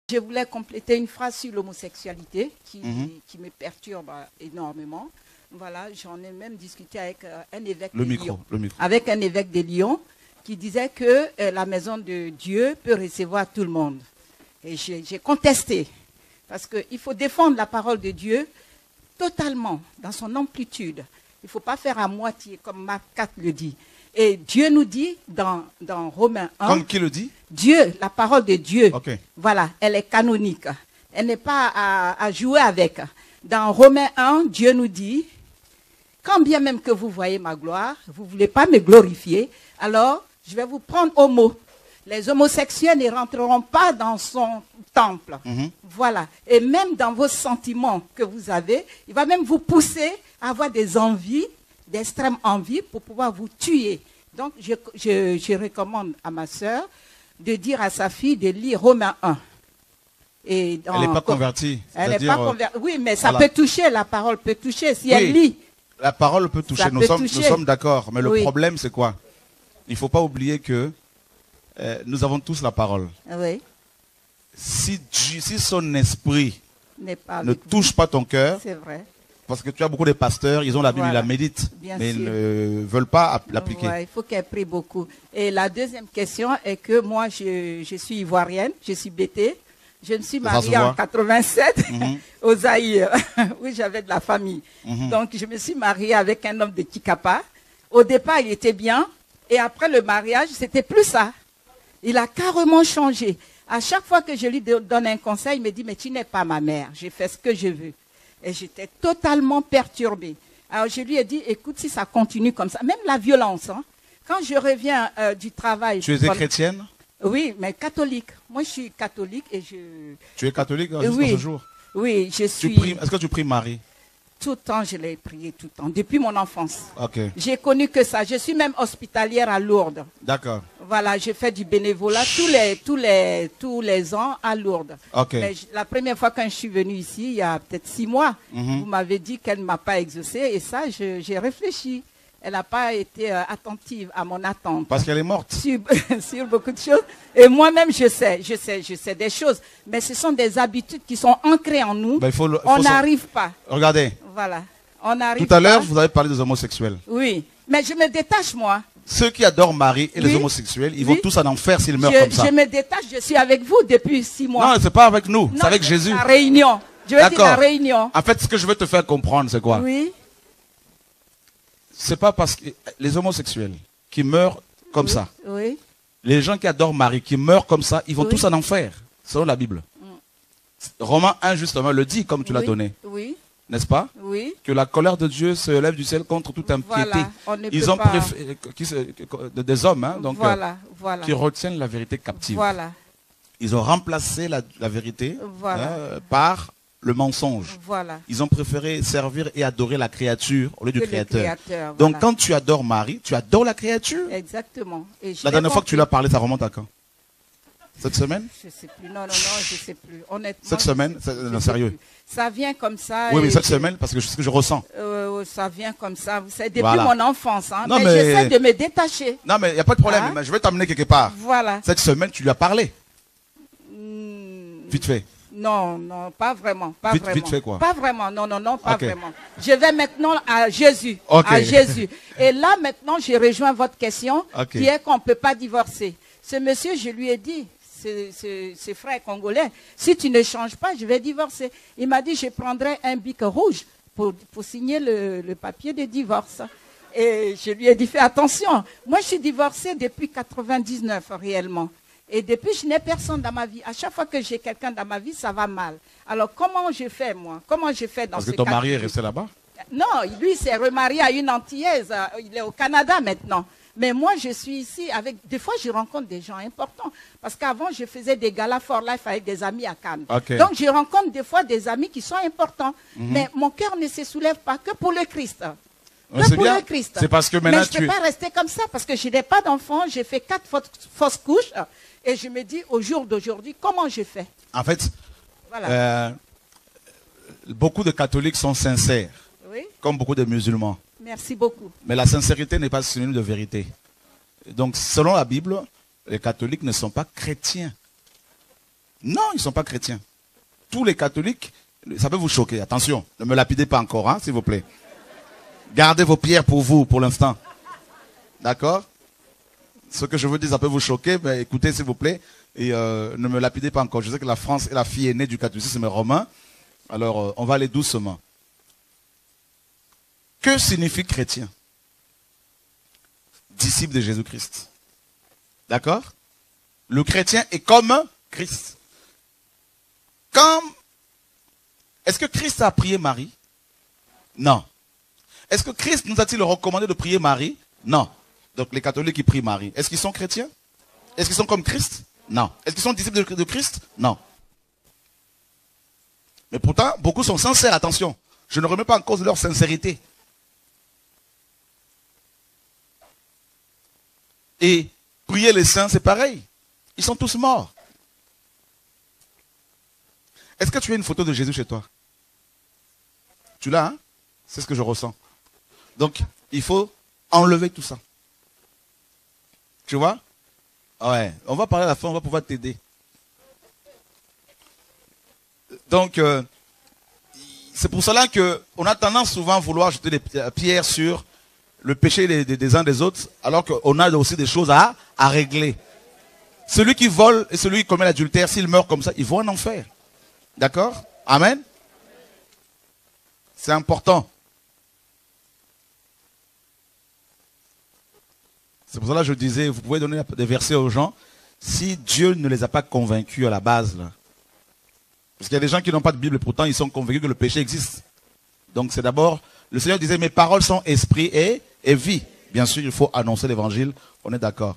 Je voulais compléter une phrase sur l'homosexualité qui me perturbe énormément. Voilà, j'en ai même discuté avec un évêque de Lyon. Avec un évêque de Lyon qui disait que la maison de Dieu peut recevoir tout le monde. Et j'ai contesté. Parce qu'il faut défendre la parole de Dieu totalement, dans son amplitude. Il ne faut pas faire à moitié, comme Marc 4 le dit. Et Dieu nous dit dans Romains 1... Comme qui le dit? Dieu, la parole de Dieu. Okay. Voilà, elle est canonique. Elle n'est pas à jouer avec. Dans Romains 1, Dieu nous dit, quand bien même que vous voyez ma gloire, vous ne voulez pas me glorifier, alors je vais vous prendre au mot. Les homosexuels ne rentreront pas dans son temple. Voilà. Et même dans vos sentiments que vous avez, il va même vous pousser à avoir des envies, d'extrême envie pour pouvoir vous tuer. Donc, je recommande à ma sœur de dire à sa fille de lire Romains 1. Et elle n'est pas convertie. Elle n'est pas convertie. Oui, mais ça peut toucher, la parole peut toucher si elle lit. La parole peut toucher, nous sommes d'accord. Mais le problème, c'est quoi? Il ne faut pas oublier que nous avons tous la parole. Oui. Si son esprit ne touche pas ton cœur, c'est vrai. Parce que tu as beaucoup de pasteurs, ils ont la Bible, ils la méditent, mais ils ne veulent pas l'appliquer. Ouais, il faut qu'elle prie beaucoup. Et la deuxième question est que moi, je suis ivoirienne, je suis bêtée. Je me suis mariée en 87 au Zaïre, où j'avais de la famille. Donc, je me suis mariée avec un homme de Tikapa. Au départ, il était bien. Et après le mariage, c'était plus ça. Il a carrément changé. À chaque fois que je lui donne un conseil, il me dit, mais tu n'es pas ma mère. Je fais ce que je veux. Et j'étais totalement perturbée. Alors, je lui ai dit, écoute, si ça continue comme ça, même la violence, hein, quand je reviens du travail... Tu étais chrétienne? Oui, mais catholique. Moi, je suis catholique et je... Tu es catholique jusqu'à ce jour? Oui, je suis... Est-ce que tu pries Marie? Tout le temps, je l'ai prié tout le temps, depuis mon enfance. Okay. J'ai connu que ça. Je suis même hospitalière à Lourdes. D'accord. Voilà, je fais du bénévolat tous les ans à Lourdes. Okay. Mais la première fois quand je suis venue ici, il y a peut-être 6 mois, vous m'avez dit qu'elle ne m'a pas exaucé. Et ça, j'ai réfléchi. Elle n'a pas été attentive à mon attente. Parce qu'elle est morte. Sur beaucoup de choses. Et moi-même, je sais des choses. Mais ce sont des habitudes qui sont ancrées en nous. Ben, on n'arrive pas. Regardez. Voilà. On n'arrive Tout à l'heure, vous avez parlé des homosexuels. Oui. Mais je me détache, moi. Ceux qui adorent Marie et les homosexuels, ils vont tous en enfer s'ils meurent comme ça. Je me détache, je suis avec vous depuis 6 mois. Non, c'est pas avec nous, c'est avec Jésus. La réunion. Je veux dire la réunion. En fait, ce que je veux te faire comprendre, c'est quoi? Oui. C'est pas parce que les homosexuels qui meurent comme ça, les gens qui adorent Marie, qui meurent comme ça, ils vont tous en enfer, selon la Bible. Romains 1, justement, le dit comme tu l'as donné. Oui. N'est-ce pas? Oui. Que la colère de Dieu se lève du ciel contre toute impiété. Voilà, ils ont préféré des hommes, hein, donc, qui retiennent la vérité captive. Voilà. Ils ont remplacé la vérité par le mensonge. Voilà. Ils ont préféré servir et adorer la créature au lieu du Créateur. Donc quand tu adores Marie, tu adores la créature. Exactement. Et la dernière fois que tu l'as parlé, ça remonte à quand? Cette semaine? Je ne sais plus. Non, je ne sais plus. Honnêtement. Cette semaine? Non, sérieux. Plus. Ça vient comme ça. Oui, mais cette semaine, parce que c'est ce que je ressens. Ça vient comme ça. Vous savez, depuis mon enfance. Hein, non, mais j'essaie de me détacher. Non, mais il n'y a pas de problème. Mais je vais t'amener quelque part. Voilà. Cette semaine, tu lui as parlé. Vite fait. Non, pas vraiment. Vite fait quoi? Pas vraiment. Non, pas vraiment. Je vais maintenant à Jésus. Okay. À Jésus. Et là, maintenant, je rejoins votre question qui est qu'on ne peut pas divorcer. Ce monsieur, je lui ai dit, ce frère congolais, si tu ne changes pas, je vais divorcer. Il m'a dit, je prendrai un bic rouge pour signer le papier de divorce. Et je lui ai dit, fais attention. Moi, je suis divorcée depuis 99 réellement. Et depuis, je n'ai personne dans ma vie. À chaque fois que j'ai quelqu'un dans ma vie, ça va mal. Alors, comment je fais, moi? Comment je fais dans ce cas? Parce que ton mari est resté là-bas? Non, lui, il s'est remarié à une Antillaise. Il est au Canada maintenant. Mais moi, je suis ici avec... Des fois, je rencontre des gens importants. Parce qu'avant, je faisais des galas for life avec des amis à Cannes. Donc, je rencontre des fois des amis qui sont importants. Mais mon cœur ne se soulève pas que pour le Christ. C'est bien. C'est parce que maintenant mais je ne peux pas rester comme ça parce que je n'ai pas d'enfant. J'ai fait 4 fausses couches. Et je me dis, au jour d'aujourd'hui, comment je fais? En fait, beaucoup de catholiques sont sincères, comme beaucoup de musulmans. Merci beaucoup. Mais la sincérité n'est pas synonyme de vérité. Donc, selon la Bible, les catholiques ne sont pas chrétiens. Non, ils ne sont pas chrétiens. Tous les catholiques, ça peut vous choquer. Attention, ne me lapidez pas encore, hein, s'il vous plaît. Gardez vos pierres pour vous, pour l'instant. D'accord? Ce que je veux dire, ça peut vous choquer, mais écoutez, s'il vous plaît, et ne me lapidez pas encore. Je sais que la France est la fille aînée du catholicisme romain, alors on va aller doucement. Que signifie chrétien? Disciple de Jésus-Christ. D'accord? Le chrétien est comme Christ. Est-ce que Christ a prié Marie? Non. Est-ce que Christ nous a-t-il recommandé de prier Marie? Non. Donc les catholiques qui prient Marie, est-ce qu'ils sont chrétiens? Est-ce qu'ils sont comme Christ? Non. Est-ce qu'ils sont disciples de Christ? Non. Mais pourtant, beaucoup sont sincères, attention. Je ne remets pas en cause leur sincérité. Et prier les saints, c'est pareil. Ils sont tous morts. Est-ce que tu as une photo de Jésus chez toi? Tu l'as, hein? C'est ce que je ressens. Donc, il faut enlever tout ça. Tu vois? Ouais, on va parler à la fin, on va pouvoir t'aider. Donc, c'est pour cela qu'on a tendance souvent à vouloir jeter des pierres sur le péché des uns des autres, alors qu'on a aussi des choses à régler. Celui qui vole et celui qui commet l'adultère, s'il meurt comme ça, ils vont en enfer. D'accord? Amen? C'est important. C'est pour cela que je disais, vous pouvez donner des versets aux gens, si Dieu ne les a pas convaincus à la base. Là. Parce qu'il y a des gens qui n'ont pas de Bible et pourtant ils sont convaincus que le péché existe. Donc c'est d'abord, le Seigneur disait, mes paroles sont esprit et vie. Bien sûr, il faut annoncer l'évangile, on est d'accord.